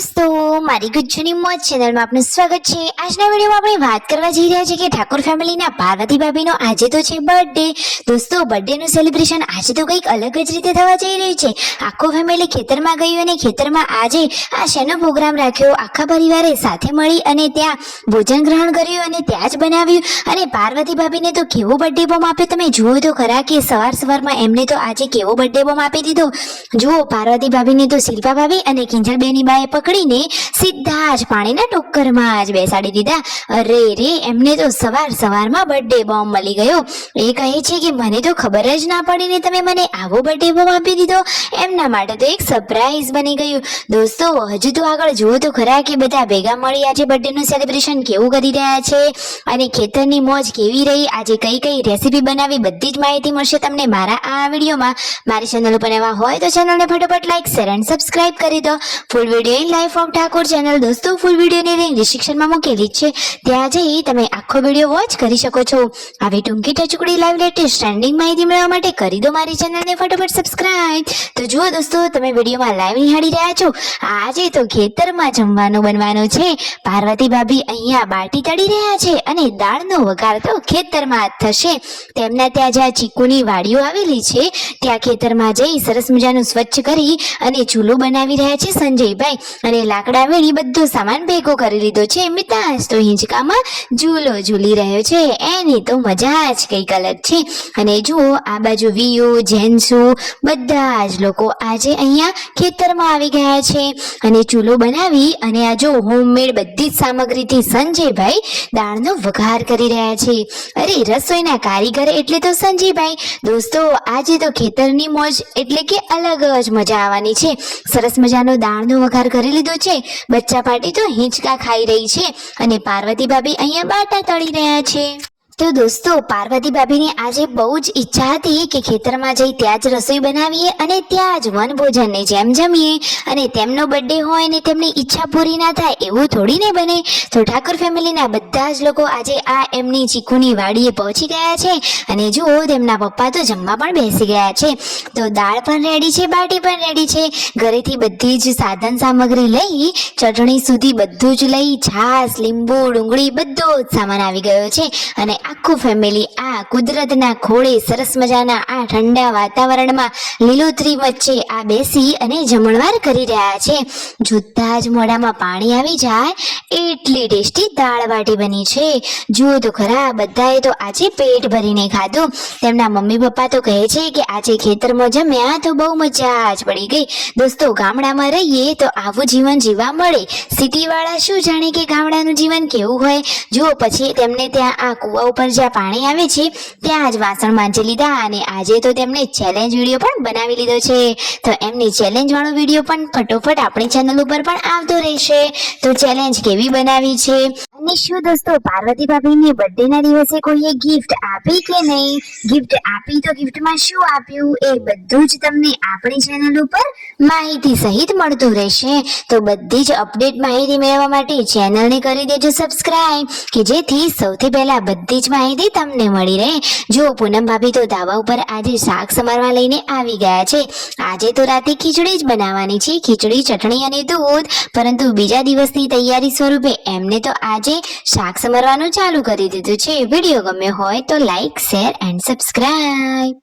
दोस्तों मारी गुज्जुनी मोज चेनल में आपનું સ્વાગત છે। આજના વિડિયોમાં આપણે વાત કરવા જઈ રહ્યા છીએ કે ઠાકોર ફેમિલીના પાર્વતી ભાભીનો આજે તો છે બર્થડે। દોસ્તો બર્થડેનું સેલિબ્રેશન આજે તો કંઈક અલગ જ રીતે થવા જઈ રહ્યું છે। આખો ફેમિલી ખેતરમાં ગયું અને ખેતરમાં આજે આ શેનો પ્રોગ્રામ રાખ્યો। આખા પરિવારે સાથે મળી અને ત્યાં ભોજન ગ્રહણ કર્યું અને ત્યાં જ બનાવ્યું અને પાર્વતી ભાભીને તો કેવો બર્થડે બોમ આપ્યો। તમે જુઓ તો ખરા કે સવારમાં એમને તો આજે કેવો બર્થડે બોમ આપી દીધો। જુઓ પાર્વતી ભાભીને તો શિલ્પા ભાભી અને કિંજલબેની બાએ પકડીને સીધા જ પાણીના ટોકરમાં જ બેસાડી દીધા। અરે રે એમને તો સવારમાં બર્થડે બોમ મળી ગયો। એ કહે છે કે મને તો ખબર જ ના પડી ને તમે મને આવો બર્થડે બોમ આપી દીધો। એમના માટે તો એક સરપ્રાઈઝ બની ગયું। દોસ્તો હજુ તો આગળ જુઓ તો ખરા કે બધા ભેગા મળી આજે બર્થડેનું સેલિબ્રેશન કેવું કરી રહ્યા છે અને ખેતરની મોજ કેવી રહી, આજે કઈ કઈ રેસીપી બનાવી, બધી જ માહિતી મળશે તમને મારા આ વિડીયોમાં। મારી ચેનલ ઉપર નવા હોય તો ચેનલને ફટાફટ લાઈક શેર એન્ડ સબસ્ક્રાઇબ કરી દો। Full video in life of Thakor channel દોસ્તો ફૂલ વિડીયોની લિંક ડિસ્ક્રિપ્શનમાં મૂકેલી છે, ત્યાં જઈ તમે આખો વિડીયો વોચ કરી શકો છો। આવી ટૂંકી ટચુકડી લાઈવ લેટેસ્ટ ટ્રેન્ડિંગ માહિતી મેળવવા માટે કરી દો મારી ચેનલને ફટાફટ સબસ્ક્રાઇબ। તો જુઓ દોસ્તો તમે વિડીયોમાં લાઈવ નિહાળી રહ્યા છો। આજે તો ખેતરમાં જમવાનું બનવાનું છે। પાર્વતી ભાભી અહીંયા બાટી તળી રહ્યા છે અને દાળનો વઘાર તો ખેતરમાં જ થશે। તેમના ત્યાં જ્યાં ચીકુની વાડીઓ આવેલી છે ત્યાં ખેતરમાં જઈ સરસ મજાનું સ્વચ્છ કરી અને ચૂલો બનાવી રહ્યા છે સંજયભાઈ અને લાકડા વીણી બધો સામાન ભેગો કરી લીધો છે। મિતાંશ તો હિંચકામાં ઝૂલો ઝૂલી રહ્યો છે, એની તો મજા જ કંઈક અલગ છે। અને જુઓ આ બાજુ વિયુ જેન્સુ બધા જ લોકો આજે અહીંયા ખેતરમાં આવી ગયા છે અને ચૂલો બનાવી અને આ જો હોમમેડ બધી જ સામગ્રીથી સંજયભાઈ દાળનો વઘાર કરી રહ્યા છે। અરે રસોઈના કારીગર એટલે તો સંજયભાઈ। દોસ્તો આજે તો ખેતરની મોજ એટલે કે અલગ જ મજા આવવાની છે। સરસ મજાનો દાળનો વઘાર કરી લીધો છે। બચ્ચા પાર્ટી તો હિંચકા ખાઈ રહી છે અને પાર્વતી ભાભી અહીંયા બાટા તળી રહ્યા છે। તો દોસ્તો પાર્વતી ભાભીની આજે બહુ જ ઈચ્છા હતી કે ખેતરમાં જઈ ત્યાં જ રસોઈ બનાવીએ અને ત્યાં જ વનભોજનની જેમ જમીએ અને તેમનો બર્થડે હોય ને તેમની ઈચ્છા પૂરી ના થાય એવું થોડી ને બને। તો ઠાકોર ફેમિલીના બધા જ લોકો આજે આ એમની ચીકુની વાડીએ પહોંચી ગયા છે અને જુઓ તેમના પપ્પા તો જમવા પણ બેસી ગયા છે। તો દાળ પણ રેડી છે, બાટી પણ રેડી છે, ઘરેથી બધી જ સાધન સામગ્રી લઈ ચટણી સુધી બધું જ લઈ છાશ લીંબુ ડુંગળી બધો જ સામાન આવી ગયો છે અને આખું ફેમિલી આ કુદરતના ખોળે સરસ મજાના આ ઠંડા વાતાવરણમાં લીલોતરી વચ્ચે આ બેસી અને જમણવાર કરી રહ્યા છે। જોતા જ મોઢામાં પાણી આવી જાય એટલી ટેસ્ટી દાળ બાટી બની છે। જુઓ તો ખરા બધાએ તો આજે પેટ ભરીને ખાધું। તેમના મમ્મી પપ્પા તો કહે છે કે આજે ખેતરમાં જમ્યા તો બહુ મજા જ પડી ગઈ। દોસ્તો ગામડામાં રહીએ તો આવું જીવન જીવવા મળે, સિટીવાળા શું જાણે કે ગામડાનું જીવન કેવું હોય। જુઓ પછી તેમને ત્યાં આ કૂવા ઉપર જ્યાં પાણી આવે છે ત્યાં જ વાસણ માંજી લીધા અને આજે તો તેમણે ચેલેન્જ વિડીયો પણ બનાવી લીધો છે। તો એમની ચેલેન્જ વાળો વિડીયો પણ ફટોફટ આપણી ચેનલ ઉપર પણ આવતો રહેશે। તો ચેલેન્જ કેવી બનાવી છે અને શું દોસ્તો પાર્વતી ભાભીને બર્થડે ના દિવસે કોઈએ ગિફ્ટ આપી કે નહીં, ગિફ્ટ આપી તો ગિફ્ટમાં શું આપ્યું એ બધું જ તમને આપણી ચેનલ ઉપર માહિતી સહિત મળતું રહેશે। તો બધી જ અપડેટ માહિતી મેળવવા માટે ચેનલને કરી દેજો સબસ્ક્રાઇબ કે જેથી સૌથી પહેલા બધી જ માહિતી તમને મળી રહે। જો પૂનમ ભાભી તો ધાબા ઉપર આજે શાક સમારવા લઈને આવી ગયા છે। આજે તો રાતે ખીચડી જ બનાવવાની છે, ખીચડી ચટણી અને દૂધ, પરંતુ બીજા દિવસની તૈયારી સ્વરૂપે એમને તો આજે શાક સમારવાનું ચાલુ કરી દીધું છે। વિડીયો ગમ્યો હોય તો લાઈક શેર એન્ડ સબસ્ક્રાઇબ।